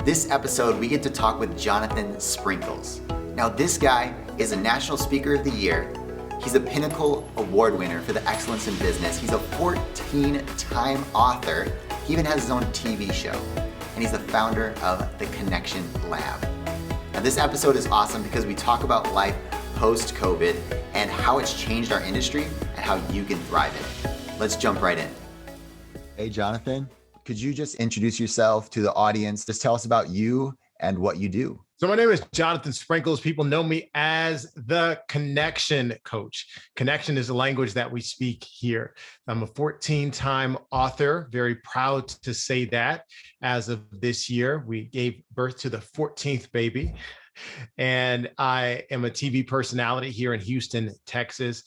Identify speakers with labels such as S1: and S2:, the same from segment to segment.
S1: This episode, we get to talk with Jonathan Sprinkles. Now, this guy is a National Speaker of the Year. He's a Pinnacle Award winner for the excellence in business. He's a 14-time author. He even has his own TV show. And he's the founder of the Connection Lab. Now, this episode is awesome because we talk about life post-COVID and how it's changed our industry and how you can thrive in it. Let's jump right in. Hey, Jonathan, could you just introduce yourself to the audience? Just tell us about you and what you do.
S2: So my name is Jonathan Sprinkles. People know me as the Connection Coach. Connection is a language that we speak here. I'm a 14-time author, very proud to say that. As of this year, we gave birth to the 14th baby. And I am a TV personality here in Houston, Texas.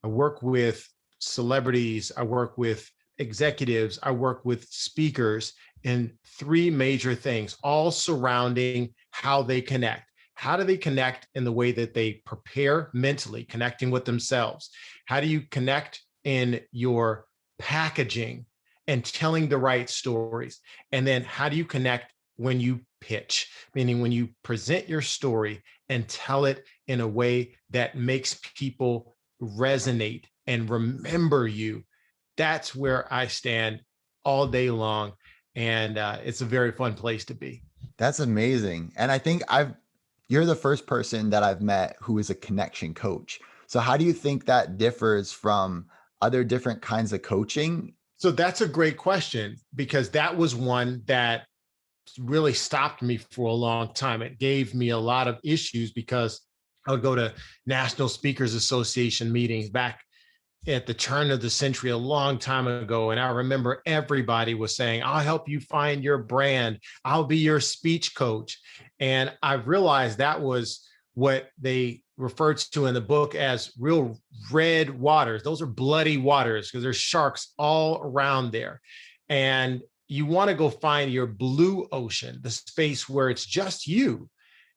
S2: I work with celebrities. I work with executives. I work with speakers in three major things, all surrounding how they connect. How do they connect in the way that they prepare mentally, connecting with themselves? How do you connect in your packaging and telling the right stories? And then how do you connect when you pitch, meaning when you present your story and tell it in a way that makes people resonate and remember you? That's where I stand all day long. And it's a very fun place to be.
S1: That's amazing. And I think you're the first person that I've met who is a connection coach. So how do you think that differs from other different kinds of coaching?
S2: So that's a great question, because that was one that really stopped me for a long time. It gave me a lot of issues because I would go to National Speakers Association meetings back at the turn of the century, a long time ago. And I remember everybody was saying, I'll help you find your brand. I'll be your speech coach. And I realized that was what they referred to in the book as real red waters. Those are bloody waters because there's sharks all around there. And you want to go find your blue ocean, the space where it's just you.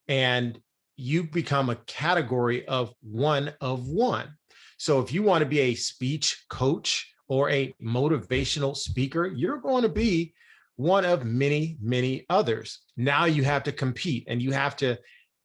S2: And you become a category of one of one. So if you want to be a speech coach or a motivational speaker, you're going to be one of many, many others. Now you have to compete and you have to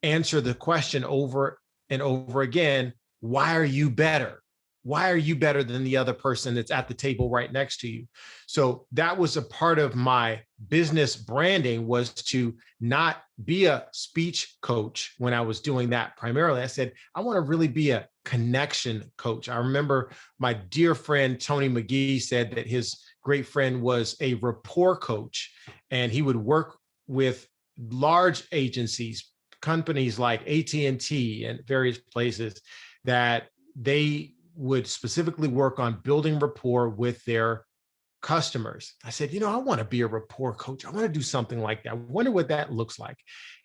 S2: answer the question over and over again. Why are you better? Why are you better than the other person that's at the table right next to you? So that was a part of my business branding, was to not be a speech coach when I was doing that primarily. I said, I want to really be a connection coach. I remember my dear friend, Tony McGee, said that his great friend was a rapport coach, and he would work with large agencies, companies like AT&T and various places, that they would specifically work on building rapport with their customers. I said, I want to be a rapport coach. I want to do something like that. I wonder what that looks like.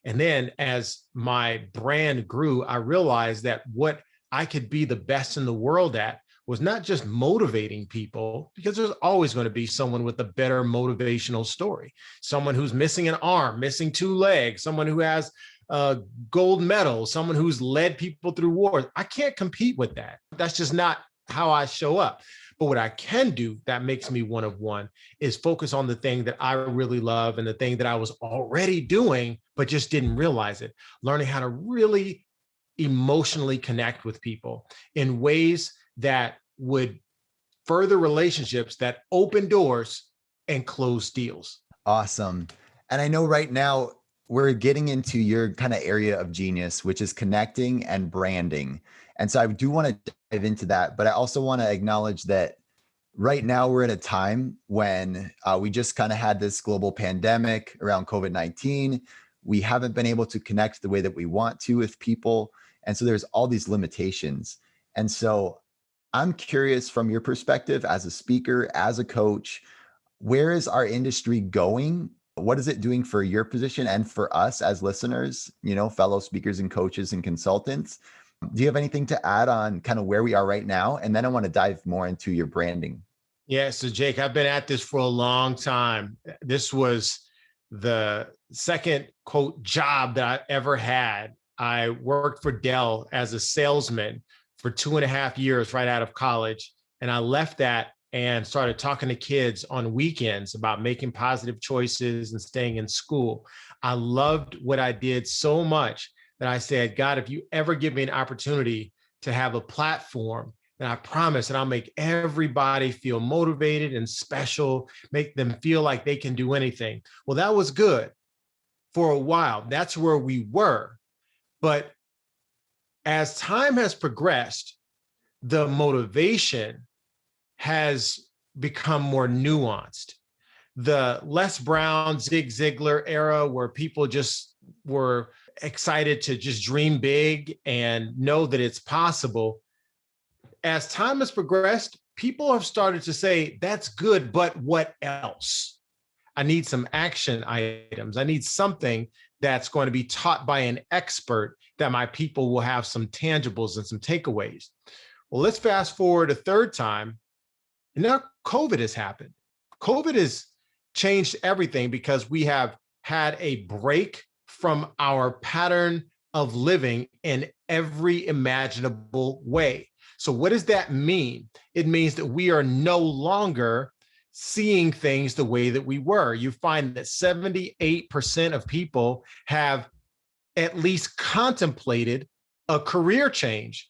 S2: And then as my brand grew, I realized that what I could be the best in the world at was not just motivating people, because there's always going to be someone with a better motivational story, someone who's missing an arm, missing two legs, someone who has a gold medal, someone who's led people through wars. I can't compete with that. That's just not how I show up. But what I can do that makes me one of one is focus on the thing that I really love and the thing that I was already doing, but just didn't realize it. Learning how to really emotionally connect with people in ways that would further relationships, that open doors and close deals.
S1: Awesome. And I know right now we're getting into your kind of area of genius, which is connecting and branding. And so I do want to dive into that, but I also want to acknowledge that right now we're at a time when we just kind of had this global pandemic around COVID-19. We haven't been able to connect the way that we want to with people. And so there's all these limitations. And so I'm curious, from your perspective as a speaker, as a coach, where is our industry going? What is it doing for your position and for us as listeners, fellow speakers and coaches and consultants? Do you have anything to add on kind of where we are right now? And then I want to dive more into your branding.
S2: Yeah. So Jake, I've been at this for a long time. This was the second, quote, job that I ever had. I worked for Dell as a salesman for 2.5 years right out of college. And I left that and started talking to kids on weekends about making positive choices and staying in school. I loved what I did so much that I said, God, if you ever give me an opportunity to have a platform, then I promise that I'll make everybody feel motivated and special, make them feel like they can do anything. Well, that was good for a while. That's where we were. But as time has progressed, the motivation has become more nuanced. The Les Brown, Zig Ziglar era, where people just were excited to just dream big and know that it's possible. As time has progressed, people have started to say, that's good, but what else? I need some action items. I need something that's going to be taught by an expert that my people will have some tangibles and some takeaways. Well, let's fast forward a third time. And now COVID has happened. COVID has changed everything because we have had a break from our pattern of living in every imaginable way. So what does that mean? It means that we are no longer seeing things the way that we were. You find that 78% of people have at least contemplated a career change.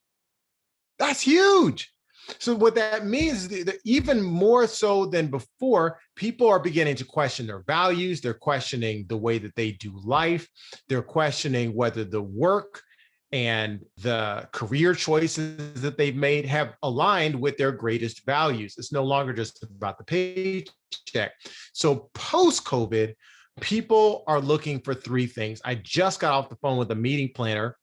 S2: That's huge. So what that means is that even more so than before, people are beginning to question their values. They're questioning the way that they do life. They're questioning whether the work and the career choices that they've made have aligned with their greatest values. It's no longer just about the paycheck. So post-COVID, people are looking for three things. I just got off the phone with a meeting planner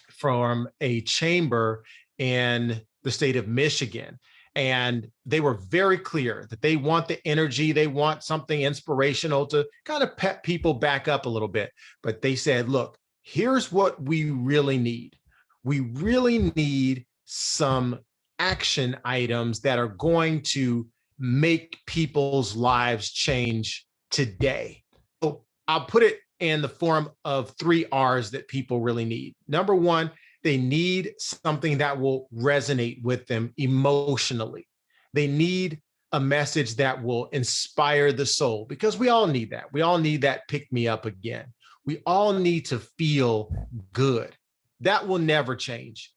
S2: from a chamber in the state of Michigan. And they were very clear that they want the energy, they want something inspirational to kind of pep people back up a little bit. But they said, look, here's what we really need. We really need some action items that are going to make people's lives change today. So I'll put it in the form of 3 R's that people really need. Number one, they need something that will resonate with them emotionally. They need a message that will inspire the soul, because we all need that. We all need that pick me up again. We all need to feel good. That will never change.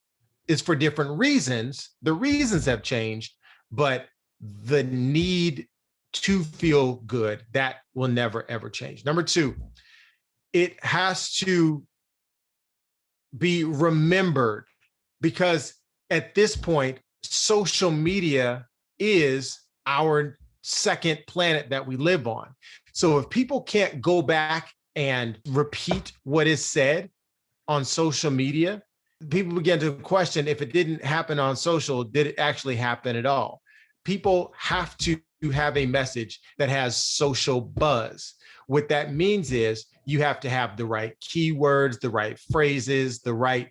S2: It's for different reasons. The reasons have changed, but the need to feel good, that will never, ever change. Number two, it has to be remembered, because at this point, social media is our second planet that we live on. So if people can't go back and repeat what is said on social media, people begin to question, if it didn't happen on social, did it actually happen at all? People have to have a message that has social buzz. What that means is you have to have the right keywords, the right phrases, the right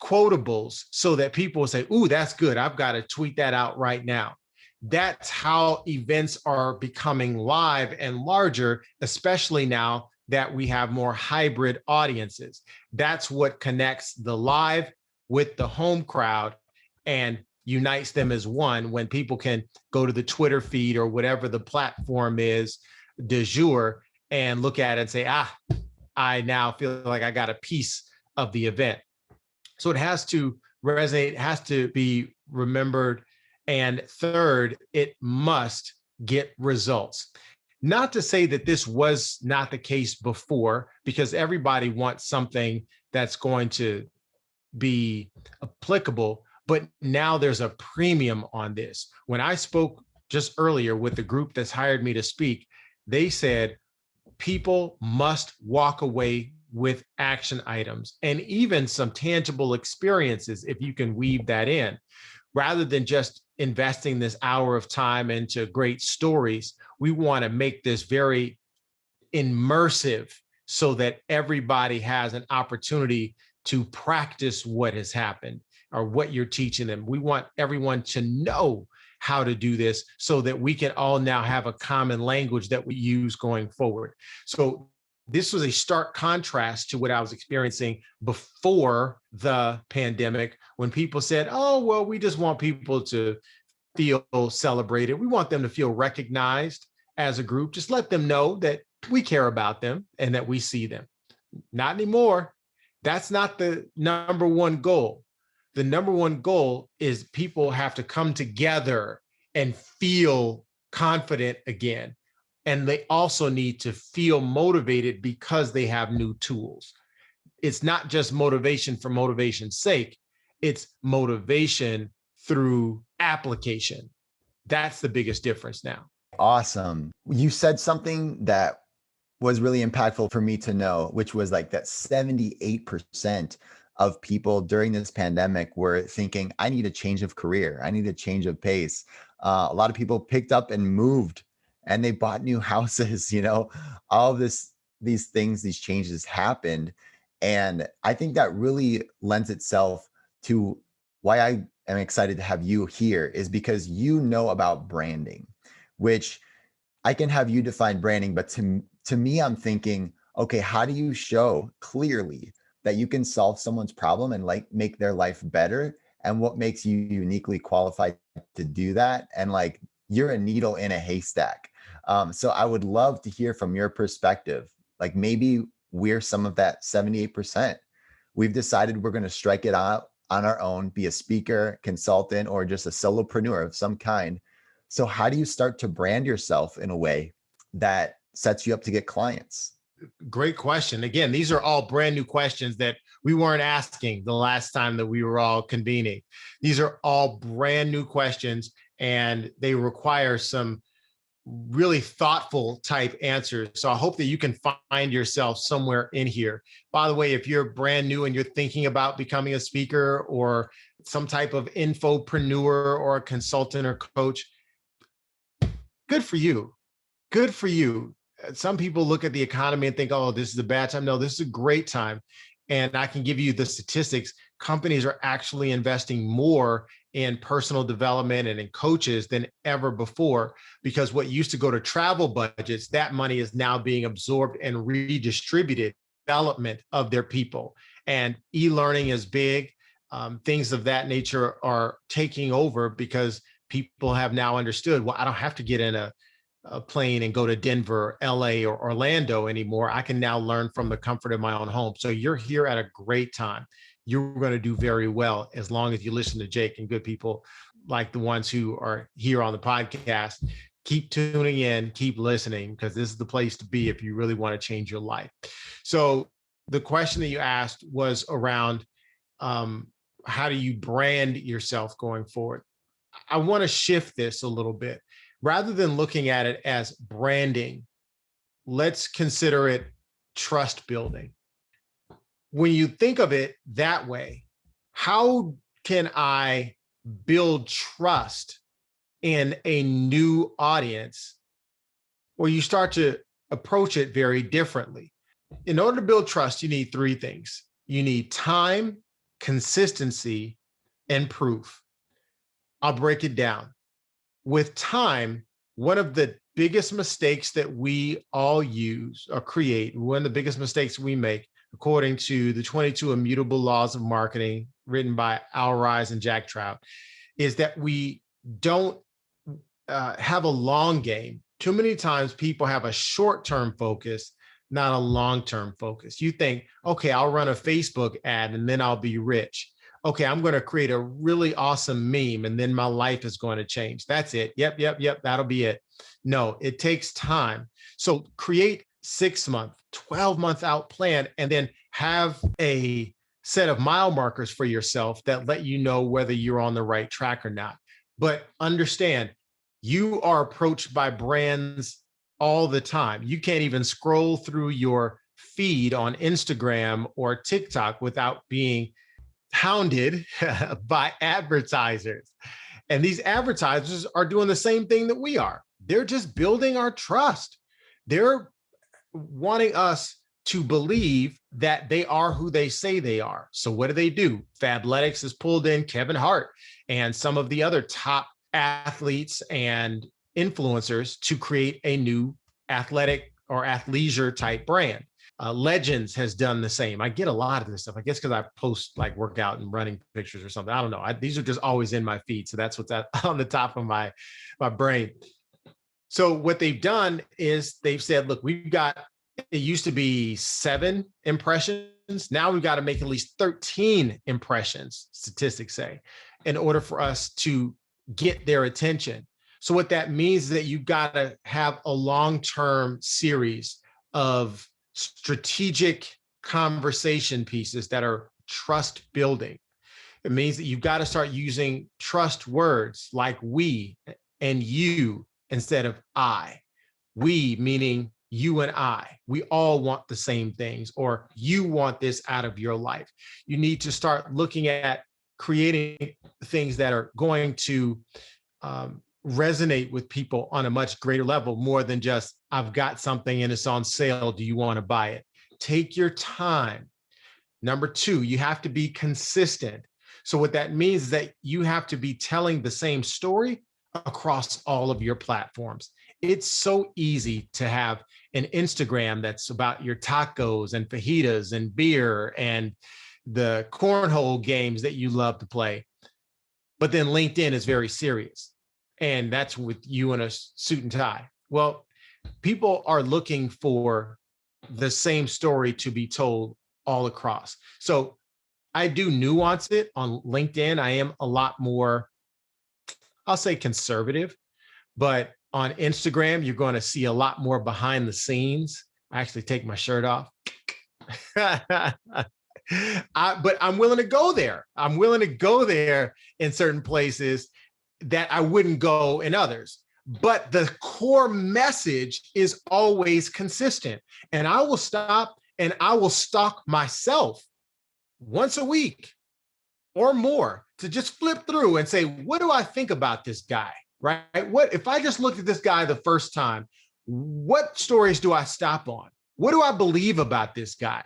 S2: quotables, so that people will say, ooh, that's good. I've got to tweet that out right now. That's how events are becoming live and larger, especially now that we have more hybrid audiences. That's what connects the live with the home crowd and unites them as one, when people can go to the Twitter feed or whatever the platform is du jour and look at it and say, I now feel like I got a piece of the event. So it has to resonate, it has to be remembered. And third, it must get results. Not to say that this was not the case before, because everybody wants something that's going to be applicable, but now there's a premium on this. When I spoke just earlier with the group that's hired me to speak, they said people must walk away with action items and even some tangible experiences, if you can weave that in, rather than just investing this hour of time into great stories. We want to make this very immersive so that everybody has an opportunity to practice what has happened or what you're teaching them. We want everyone to know how to do this so that we can all now have a common language that we use going forward. So this was a stark contrast to what I was experiencing before the pandemic, when people said, oh, well, we just want people to feel celebrated. We want them to feel recognized as a group. Just let them know that we care about them and that we see them. Not anymore. That's not the number one goal. The number one goal is people have to come together and feel confident again. And they also need to feel motivated because they have new tools. It's not just motivation for motivation's sake. It's motivation through application. That's the biggest difference now.
S1: Awesome. You said something that was really impactful for me to know, which was like that 78% of people during this pandemic were thinking, I need a change of career. I need a change of pace. A lot of people picked up and moved and they bought new houses, all of these things, these changes happened. And I think that really lends itself to why I am excited to have you here, is because you know about branding, which I can have you define branding, but to me, I'm thinking, okay, how do you show clearly that you can solve someone's problem and like make their life better? And what makes you uniquely qualified to do that? And like, you're a needle in a haystack. So I would love to hear from your perspective. Like maybe we're some of that 78%. We've decided we're going to strike it out on our own, be a speaker, consultant, or just a solopreneur of some kind. So how do you start to brand yourself in a way that sets you up to get clients?
S2: Great question. Again, these are all brand new questions that we weren't asking the last time that we were all convening. These are all brand new questions, and they require some really thoughtful type answers. So I hope that you can find yourself somewhere in here. By the way, if you're brand new and you're thinking about becoming a speaker or some type of infopreneur or a consultant or coach, good for you. Good for you. Some people look at the economy and think, oh, this is a bad time. No, this is a great time. And I can give you the statistics. Companies are actually investing more in personal development and in coaches than ever before, because what used to go to travel budgets, that money is now being absorbed and redistributed development of their people. And e-learning is big. Things of that nature are taking over because people have now understood, well, I don't have to get in a plane and go to Denver, LA, or Orlando anymore. I can now learn from the comfort of my own home. So you're here at a great time. You're going to do very well as long as you listen to Jake and good people like the ones who are here on the podcast. Keep tuning in, keep listening, because this is the place to be if you really want to change your life. So the question that you asked was around how do you brand yourself going forward? I want to shift this a little bit. Rather than looking at it as branding, let's consider it trust building. When you think of it that way, how can I build trust in a new audience? Well, you start to approach it very differently. In order to build trust, you need three things. You need time, consistency, and proof. I'll break it down. With time, one of the biggest mistakes that we all use or create, one of the biggest mistakes we make, according to the 22 Immutable Laws of Marketing, written by Al Ries and Jack Trout, is that we don't have a long game. Too many times people have a short-term focus, not a long-term focus. You think, okay, I'll run a Facebook ad and then I'll be rich. Okay, I'm going to create a really awesome meme and then my life is going to change. That's it. Yep. That'll be it. No, it takes time. So create 6-month, 12-month out plan, and then have a set of mile markers for yourself that let you know whether you're on the right track or not. But understand, you are approached by brands all the time. You can't even scroll through your feed on Instagram or TikTok without being hounded by advertisers. And these advertisers are doing the same thing that we are. They're just building our trust. They're wanting us to believe that they are who they say they are. So what do? Fabletics has pulled in Kevin Hart and some of the other top athletes and influencers to create a new athletic or athleisure type brand. Legends has done the same. I get a lot of this stuff, I guess, because I post like workout and running pictures or something. I don't know. These are just always in my feed. So that's what's on the top of my brain. So what they've done is they've said, look, it used to be 7 impressions. Now we've got to make at least 13 impressions, statistics say, in order for us to get their attention. So what that means is that you've got to have a long-term series of strategic conversation pieces that are trust building. It means that you've got to start using trust words like we and you instead of I. We meaning you and I. We all want the same things, or you want this out of your life. You need to start looking at creating things that are going to resonate with people on a much greater level, more than just, I've got something and it's on sale. Do you want to buy it? Take your time. Number 2, you have to be consistent. So what that means is that you have to be telling the same story across all of your platforms. It's so easy to have an Instagram that's about your tacos and fajitas and beer and the cornhole games that you love to play. But then LinkedIn is very serious. And that's with you in a suit and tie. Well, people are looking for the same story to be told all across. So I do nuance it on LinkedIn. I am a lot more, I'll say, conservative, but on Instagram, you're going to see a lot more behind the scenes. I actually take my shirt off. But I'm willing to go there. I'm willing to go there in certain places that I wouldn't go in others. But the core message is always consistent. And I will stop and I will stalk myself once a week or more to just flip through and say, what do I think about this guy? Right? What if I just looked at this guy the first time? What stories do I stop on? What do I believe about this guy?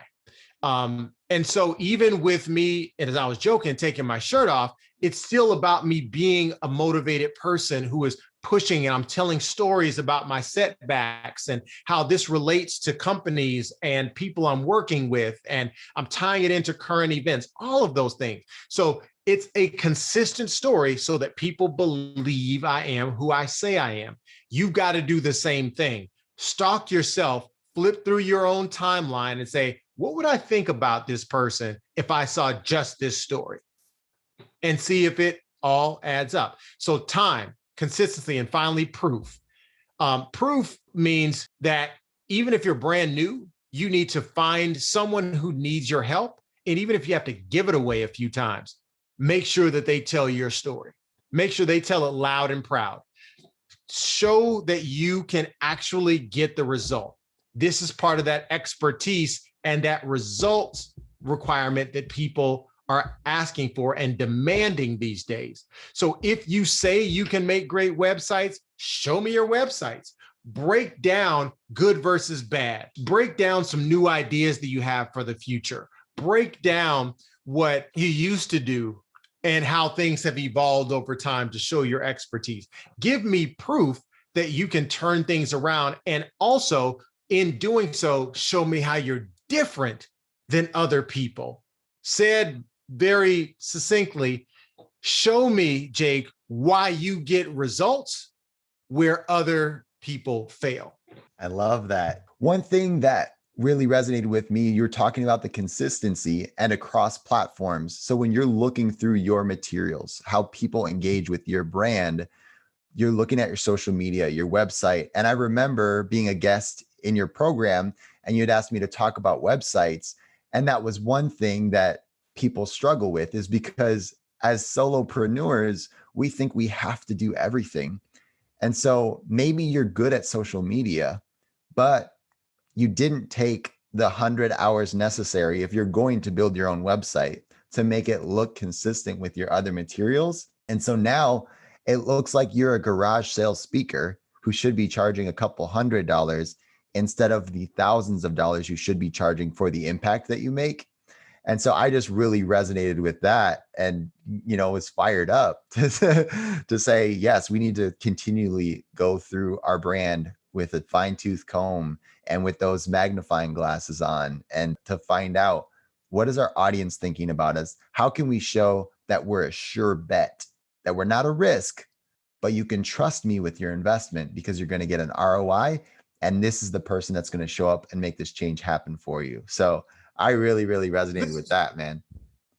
S2: And so even with me, and as I was joking, taking my shirt off, it's still about me being a motivated person who is pushing, and I'm telling stories about my setbacks and how this relates to companies and people I'm working with, and I'm tying it into current events, all of those things. So it's a consistent story so that people believe I am who I say I am. You've got to do the same thing. Stalk yourself, flip through your own timeline and say, what would I think about this person if I saw just this story? And see if it all adds up. So time, consistency, and finally, proof. Proof means that even if you're brand new, you need to find someone who needs your help. And even if you have to give it away a few times, make sure that they tell your story. Make sure they tell it loud and proud. Show that you can actually get the result. This is part of that expertise and that results requirement that people are asking for and demanding these days. So if you say you can make great websites, show me your websites. Break down good versus bad. Break down some new ideas that you have for the future. Break down what you used to do and how things have evolved over time to show your expertise. Give me proof that you can turn things around. And also, in doing so, show me how you're different than other people. Said very succinctly, show me, Jake, why you get results where other people fail.
S1: I love that. One thing that really resonated with me, you're talking about the consistency and across platforms. So when you're looking through your materials, how people engage with your brand, you're looking at your social media, your website. And I remember being a guest in your program and you'd asked me to talk about websites. And that was one thing that people struggle with, is because as solopreneurs, we think we have to do everything. And so maybe you're good at social media, but you didn't take the 100 hours necessary if you're going to build your own website to make it look consistent with your other materials. And so now it looks like you're a garage sale speaker who should be charging a couple $100 instead of the thousands of dollars you should be charging for the impact that you make. And so I just really resonated with that and, was fired up to say, yes, we need to continually go through our brand with a fine tooth comb and with those magnifying glasses on, and to find out, what is our audience thinking about us? How can we show that we're a sure bet, that we're not a risk, but you can trust me with your investment because you're going to get an ROI. And this is the person that's going to show up and make this change happen for you. So I really, really resonated with that, man.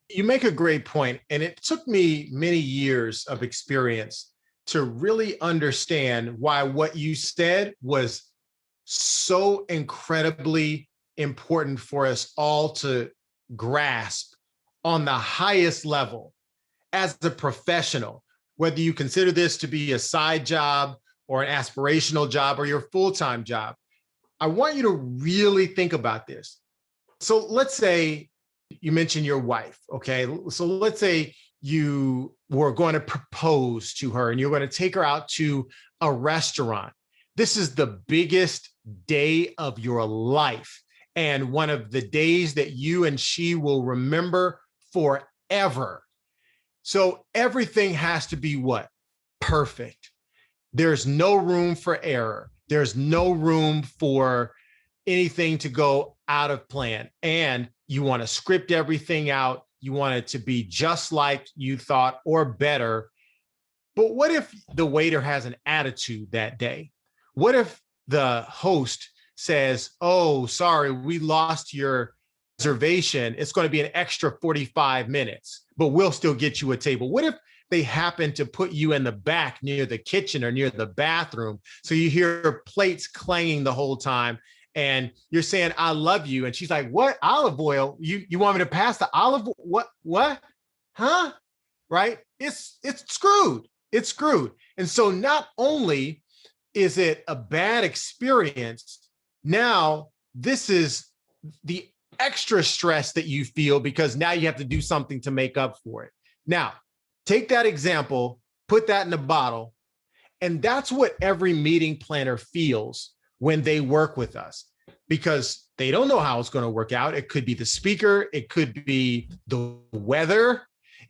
S2: You make a great point, and it took me many years of experience to really understand why what you said was so incredibly important for us all to grasp on the highest level as a professional, whether you consider this to be a side job or an aspirational job or your full-time job. I want you to really think about this. So let's say you mentioned your wife, okay? So let's say you were going to propose to her and you're going to take her out to a restaurant. This is the biggest day of your life and one of the days that you and she will remember forever. So everything has to be what? Perfect. There's no room for error. There's no room for anything to go out of plan. And you want to script everything out. You want it to be just like you thought or better. But what if the waiter has an attitude that day? What if the host says, oh, sorry, we lost your reservation. It's going to be an extra 45 minutes, but we'll still get you a table. What if they happen to put you in the back near the kitchen or near the bathroom? So you hear plates clanging the whole time and you're saying, I love you. And she's like, what? Olive oil? You want me to pass the olive? What? Huh? Right? It's screwed. It's screwed. And so not only is it a bad experience, now this is the extra stress that you feel because now you have to do something to make up for it. Now, take that example, put that in a bottle, and that's what every meeting planner feels when they work with us, because they don't know how it's going to work out. It could be the speaker, it could be the weather,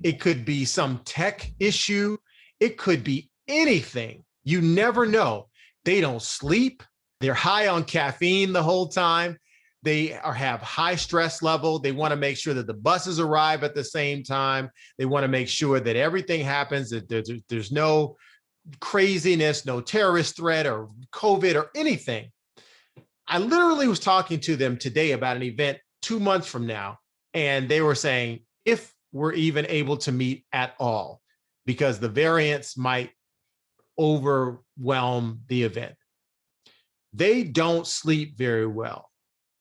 S2: it could be some tech issue, it could be anything. You never know. They don't sleep. They're high on caffeine the whole time. They have high stress level. They want to make sure that the buses arrive at the same time. They want to make sure that everything happens, that there's no craziness, no terrorist threat or COVID or anything. I literally was talking to them today about an event 2 months from now, and they were saying, if we're even able to meet at all, because the variants might overwhelm the event. They don't sleep very well.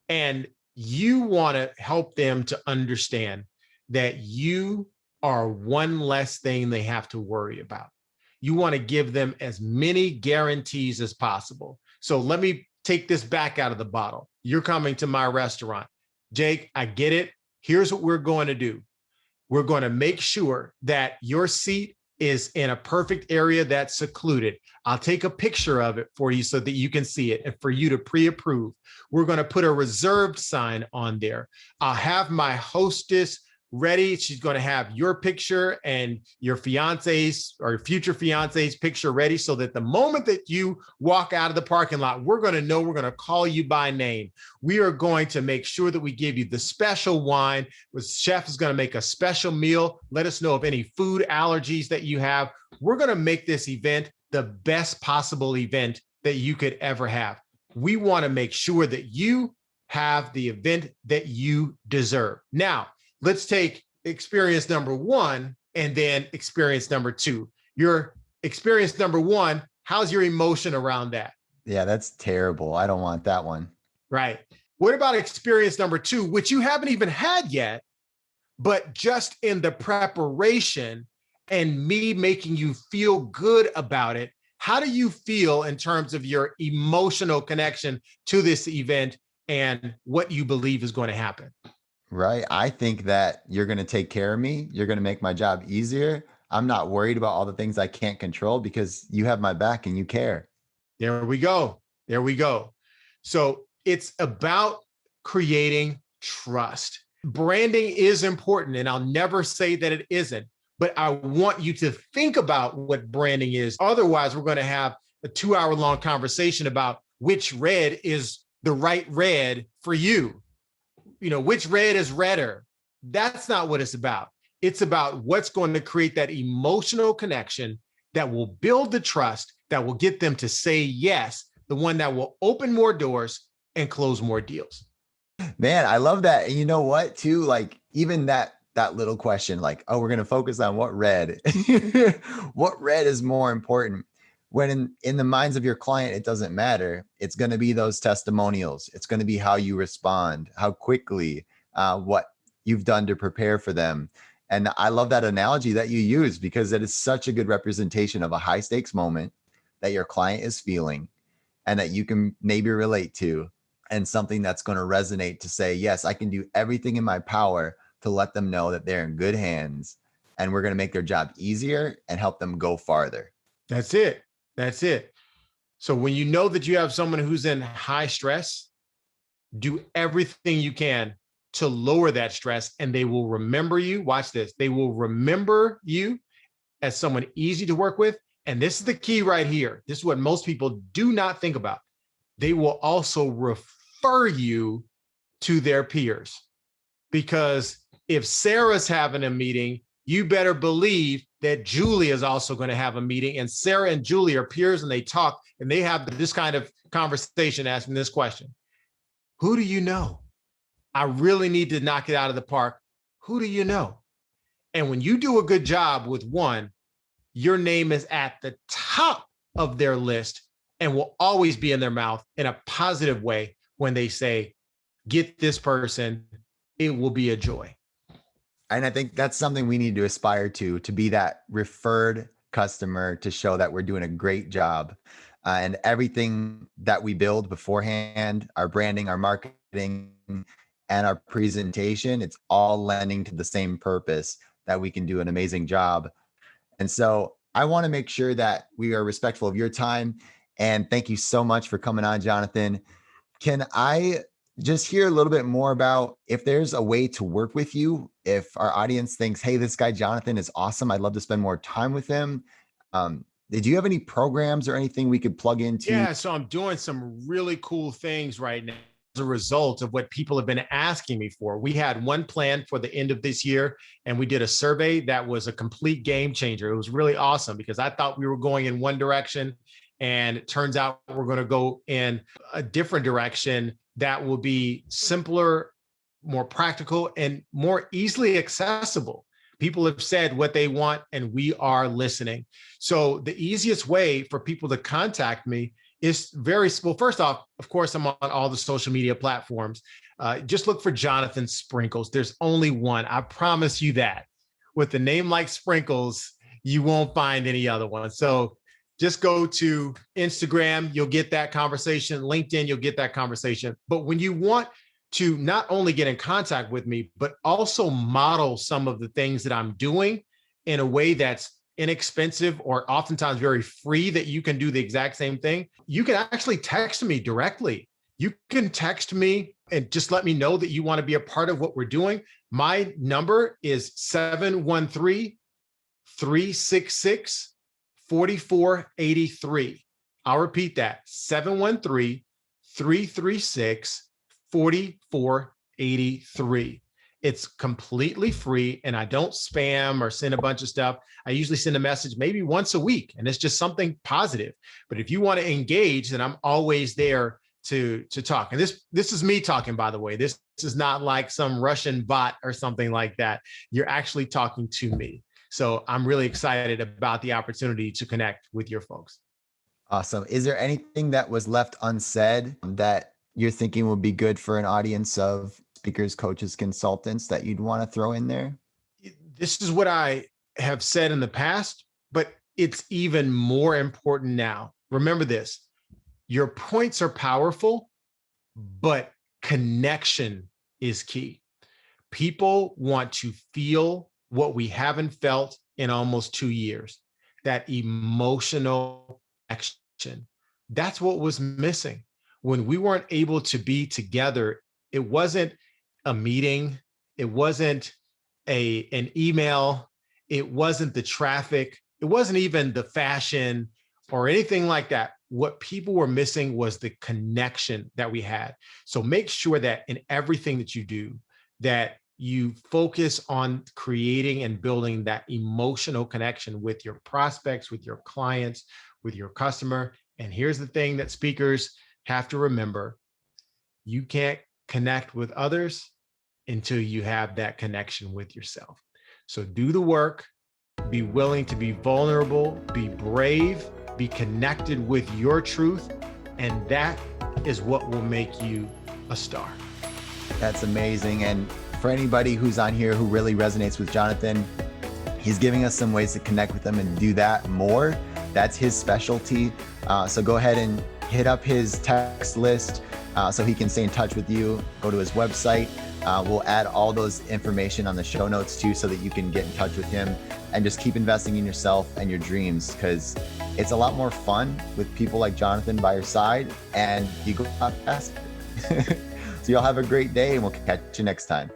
S2: And you want to help them to understand that you are one less thing they have to worry about. You want to give them as many guarantees as possible. So let me take this back out of the bottle. You're coming to my restaurant. Jake, I get it. Here's what we're going to do. We're going to make sure that your seat is in a perfect area that's secluded. I'll take a picture of it for you so that you can see it and for you to pre-approve. We're going to put a reserved sign on there. I'll have my hostess ready. She's going to have your picture and your fiance's or future fiance's picture ready so that the moment that you walk out of the parking lot, we're going to know, we're going to call you by name. We are going to make sure that we give you the special wine. The chef is going to make a special meal. Let us know of any food allergies that you have. We're going to make this event the best possible event that you could ever have. We want to make sure that you have the event that you deserve. Now, let's take experience number one and then experience number two. Your experience number one, how's your emotion around that?
S1: Yeah, that's terrible. I don't want that one.
S2: Right. What about experience number two, which you haven't even had yet, but just in the preparation and me making you feel good about it? How do you feel in terms of your emotional connection to this event and what you believe is going to happen?
S1: Right. I think that you're going to take care of me. You're going to make my job easier. I'm not worried about all the things I can't control because you have my back and you care.
S2: There we go. There we go. So it's about creating trust. Branding is important, and I'll never say that it isn't, but I want you to think about what branding is. Otherwise, we're going to have a 2-hour long conversation about which red is the right red for you. Which red is redder. That's not what it's about. It's about what's going to create that emotional connection that will build the trust, that will get them to say yes, the one that will open more doors and close more deals.
S1: Man, I love that. And you know what, too? Like even that little question, like, oh, we're going to focus on what red, what red is more important. When in the minds of your client, it doesn't matter. It's going to be those testimonials. It's going to be how you respond, how quickly, what you've done to prepare for them. And I love that analogy that you use because it is such a good representation of a high stakes moment that your client is feeling and that you can maybe relate to, and something that's going to resonate to say, yes, I can do everything in my power to let them know that they're in good hands and we're going to make their job easier and help them go farther.
S2: That's it. That's it. So when you know that you have someone who's in high stress, do everything you can to lower that stress, and they will remember you. Watch this. They will remember you as someone easy to work with. And this is the key right here. This is what most people do not think about. They will also refer you to their peers, because if Sarah's having a meeting, you better believe that Julie is also going to have a meeting, and Sarah and Julie are peers and they talk and they have this kind of conversation asking this question. Who do you know? I really need to knock it out of the park. Who do you know? And when you do a good job with one, your name is at the top of their list and will always be in their mouth in a positive way when they say, get this person, it will be a joy.
S1: And I think that's something we need to aspire to be that referred customer, to show that we're doing a great job. And everything that we build beforehand, our branding, our marketing, and our presentation, it's all lending to the same purpose, that we can do an amazing job. And so I want to make sure that we are respectful of your time. And thank you so much for coming on, Jonathan. Can I just hear a little bit more about if there's a way to work with you? If our audience thinks, hey, this guy, Jonathan, is awesome, I'd love to spend more time with him. Did you have any programs or anything we could plug into?
S2: Yeah, so I'm doing some really cool things right now as a result of what people have been asking me for. We had one plan for the end of this year, and we did a survey that was a complete game changer. It was really awesome because I thought we were going in one direction, and it turns out we're going to go in a different direction that will be simpler, more practical, and more easily accessible. People have said what they want, and we are listening. So the easiest way for people to contact me is well, first off, of course, I'm on all the social media platforms. Just look for Jonathan Sprinkles. There's only one. I promise you that. With a name like Sprinkles, you won't find any other one. So just go to Instagram, you'll get that conversation. LinkedIn, you'll get that conversation. But when you want to not only get in contact with me, but also model some of the things that I'm doing in a way that's inexpensive or oftentimes very free, that you can do the exact same thing, you can actually text me directly. You can text me and just let me know that you want to be a part of what we're doing. My number is 713-366-4483. I'll repeat that, 713-336-4483. It's completely free, and I don't spam or send a bunch of stuff. I usually send a message maybe once a week, and it's just something positive. But if you want to engage, then I'm always there to talk. And this is me talking, by the way. This is not like some Russian bot or something like that. You're actually talking to me. So I'm really excited about the opportunity to connect with your folks.
S1: Awesome. Is there anything that was left unsaid that you're thinking would be good for an audience of speakers, coaches, consultants that you'd want to throw in there?
S2: This is what I have said in the past, but it's even more important now. Remember this, your points are powerful, but connection is key. People want to feel what we haven't felt in almost 2 years, that emotional connection. That's what was missing. When we weren't able to be together, it wasn't a meeting, it wasn't an email, it wasn't the traffic, it wasn't even the fashion or anything like that. what people were missing was the connection that we had. So make sure that in everything that you do, that you focus on creating and building that emotional connection with your prospects, with your clients, with your customer. And here's the thing that speakers have to remember: you can't connect with others until you have that connection with yourself. So do the work, be willing to be vulnerable, be brave, be connected with your truth, and that is what will make you a star.
S1: That's amazing. And for anybody who's on here who really resonates with Jonathan, he's giving us some ways to connect with him and do that more. That's his specialty. So go ahead and hit up his text list so he can stay in touch with you. Go to his website. We'll add all those information on the show notes too, so that you can get in touch with him and just keep investing in yourself and your dreams, because it's a lot more fun with people like Jonathan by your side, and you go out faster. So y'all have a great day, and we'll catch you next time.